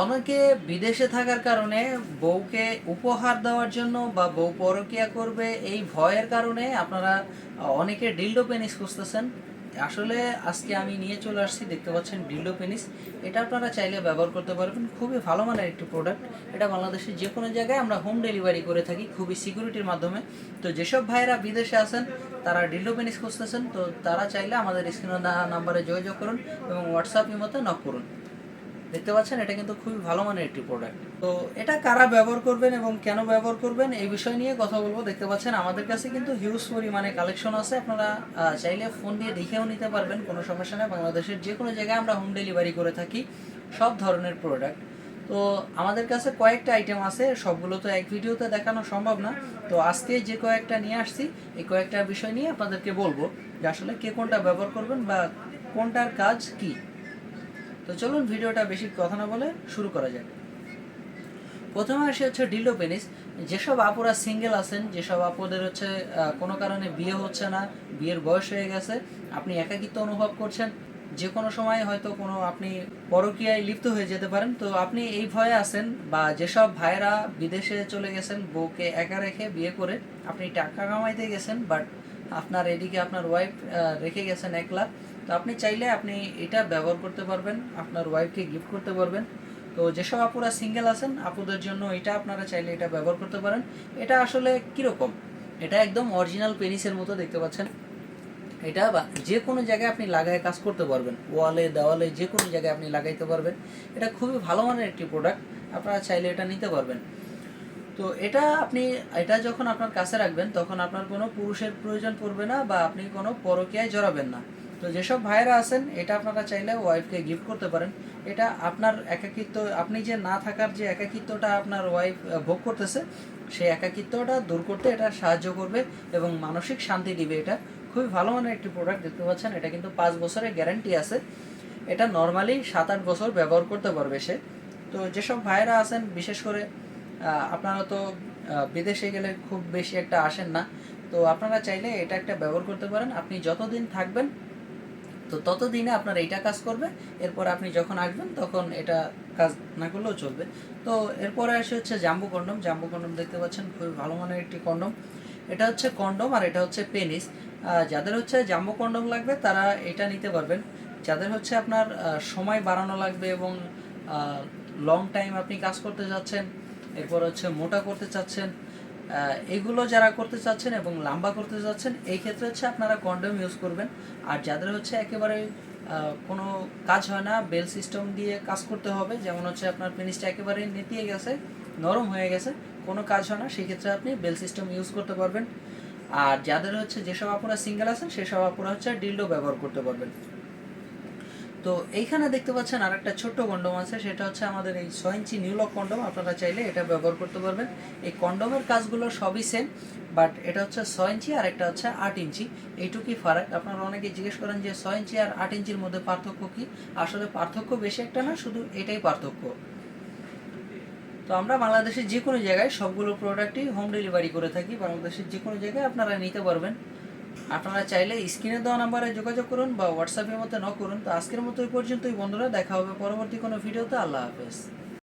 অনেকে বিদেশে থাকার কারণে বউকে উপহার দেওয়ার জন্য বা বউ পরকীয়া করবে এই ভয়ের কারণে আপনারা অনেকে ডিলডো পেনিস খুঁজতেছেন। আসলে আজকে আমি নিয়ে চলে আসছি, দেখতে পাচ্ছেন ডিলডো পেনিস। এটা আপনারা চাইলে ব্যবহার করতে পারবেন, খুবই ভালো মানের একটি প্রোডাক্ট। এটা বাংলাদেশের যে কোনো জায়গায় আমরা হোম ডেলিভারি করে থাকি খুবই সিকিউরিটির মাধ্যমে। তো যেসব ভাইয়েরা বিদেশে আছেন তারা ডিলডো পেনিস খুঁজতেছেন, তো তারা চাইলে আমাদের স্ক্রিনে নাম্বারে যোগাযোগ করুন এবং হোয়াটসঅ্যাপ ইমোতে নক করুন। দেখতে পাচ্ছেন এটা কিন্তু খুবই ভালো মানের একটি প্রোডাক্ট। তো এটা কারা ব্যবহার করবেন এবং কেন ব্যবহার করবেন এই বিষয় নিয়ে কথা বলবো। দেখতে পাচ্ছেন আমাদের কাছে কিন্তু হিউজ পরিমাণে কালেকশন আছে, আপনারা চাইলে ফোন দিয়ে দেখেও নিতে পারবেন, কোনো সমস্যা নেই। বাংলাদেশের যে কোনো জায়গায় আমরা হোম ডেলিভারি করে থাকি সব ধরনের প্রোডাক্ট। তো আমাদের কাছে কয়েকটা আইটেম আছে, সবগুলো তো এক ভিডিওতে দেখানো সম্ভব না। তো আজকে যে কয়েকটা নিয়ে আসছি এই কয়েকটা বিষয় নিয়ে আপনাদেরকে বলবো যে আসলে কে কোনটা ব্যবহার করবেন বা কোনটার কাজ কি। তো চলুন ভিডিওটা বেশি কথা না বলে শুরু করা যাক। প্রথমে আসে হচ্ছে ডিলডো পেনিস। যেসব আপুরা সিঙ্গেল আছেন, যেসব আপুদের হচ্ছে কোনো কারণে বিয়ে হচ্ছে না, বিয়ের বয়স হয়ে গেছে, আপনি একাকিত্ব অনুভব করছেন, যে কোনো সময় হয়তো কোনো আপনি পরকীয়ায় লিপ্ত হয়ে যেতে পারেন, তো আপনি এই ভয়ে আছেন। বা যেসব ভাইরা বিদেশে চলে গেছেন বউকে একা রেখে বিয়ে করে, আপনি টাকা কামাইতে গেছেন বাট আপনার এদিকে আপনার ওয়াইফ রেখে গেছেন একলা, তো আপনি চাইলে আপনি এটা ব্যবহার করতে পারবেন, আপনার ওয়াইফকে গিফট করতে পারবেন। তো যেসব আপুরা সিঙ্গেল আছেন আপুদের জন্য এটা আপনারা চাইলে এটা ব্যবহার করতে পারেন। এটা আসলে কীরকম, এটা একদম অরিজিনাল পেনিসের মতো, দেখতে পাচ্ছেন। এটা যে কোনো জায়গায় আপনি লাগায় কাজ করতে পারবেন, ওয়ালে দেওয়ালে যে কোনো জায়গায় আপনি লাগাইতে পারবেন। এটা খুবই ভালো মানের একটি প্রোডাক্ট, আপনারা চাইলে এটা নিতে পারবেন। তো এটা যখন আপনার কাছে রাখবেন তখন আপনার কোনো পুরুষের প্রয়োজন পড়বে না বা আপনি কোনো পরকীয়ায় জড়াবেন না। তো যেসব ভাইয়েরা আছেন এটা আপনারা চাইলে ওয়াইফকে গিফট করতে পারেন। এটা আপনার একাকিত্ব, আপনি যে না থাকার যে একাকিত্বটা আপনার ওয়াইফ ভোগ করতেছে সেই একাকিত্বটা দূর করতে এটা সাহায্য করবে এবং মানসিক শান্তি দিবে। এটা খুবই ভালো মানের একটি প্রোডাক্ট, দেখতে পাচ্ছেন। এটা কিন্তু 5 বছরের গ্যারান্টি আছে। এটা নর্মালি 7-8 বছর ব্যবহার করতে পারবে সে। তো যেসব ভাইয়েরা আছেন বিশেষ করে আপনারা তো বিদেশে গেলে খুব বেশি একটা আসেন না, তো আপনারা চাইলে এটা একটা ব্যবহার করতে পারেন। আপনি যতদিন থাকবেন তো ততদিনে আপনার এইটা কাজ করবে, এরপর আপনি যখন আসবেন তখন এটা কাজ না করলেও চলবে। তো এরপরে আসে হচ্ছে জাম্বো কন্ডম। জাম্বো কন্ডম দেখতে পাচ্ছেন, খুবই ভালো মানের একটি কন্ডম। এটা হচ্ছে কন্ডম আর এটা হচ্ছে পেনিস। যাদের হচ্ছে জাম্বো কন্ডম লাগবে তারা এটা নিতে পারবেন। যাদের হচ্ছে আপনার সময় বাড়ানো লাগবে এবং লং টাইম আপনি কাজ করতে যাচ্ছেন, এরপর হচ্ছে মোটা করতে চাচ্ছেন, এগুলো যারা করতে চাচ্ছেন এবং লম্বা করতে চাচ্ছেন, এই ক্ষেত্রে হচ্ছে আপনারা কন্ডম ইউজ করবেন। আর যাদের হচ্ছে একেবারে কোনো কাজ হয় না, বেল সিস্টেম দিয়ে কাজ করতে হবে, যেমন হচ্ছে আপনার পেনিসটা একেবারে নেতিয়ে গেছে, নরম হয়ে গেছে, কোনো কাজ হয় না, সেই ক্ষেত্রে আপনি বেল সিস্টেম ইউজ করতে পারবেন। আর যাদের হচ্ছে যেসব আপুরা সিঙ্গেল আছেন সেসব আপুরা হচ্ছে ডিলডো ব্যবহার করতে পারবেন। তো এইখানে দেখতে পাচ্ছেন আর একটা ছোট্ট কন্ডম আছে, সেটা হচ্ছে আমাদের এই 6 ইঞ্চি নিউলক কন্ডম। আপনারা চাইলে এটা ব্যবহার করতে পারবেন। এই কন্ডমের কাজগুলো সবই সেম, বাট এটা হচ্ছে 6 ইঞ্চি আর একটা হচ্ছে 8 ইঞ্চি, এইটুকুই ফারাক। আপনারা অনেকে জিজ্ঞেস করেন যে 6 ইঞ্চি আর 8 ইঞ্চির মধ্যে পার্থক্য কী। আসলে পার্থক্য বেশি একটা না, শুধু এটাই পার্থক্য। তো আমরা বাংলাদেশের যে কোনো জায়গায় সবগুলো প্রোডাক্টই হোম ডেলিভারি করে থাকি, বাংলাদেশের যে কোনো জায়গায় আপনারা নিতে পারবেন। আপনারা চাইলে স্ক্রিনে দেওয়া নাম্বারে যোগাযোগ করুন বা হোয়াটসঅ্যাপের মধ্যে নক করুন। তো আজকের মতো এই পর্যন্তই বন্ধুরা, দেখা হবে পরবর্তী কোনো ভিডিওতে। আল্লাহ হাফেজ।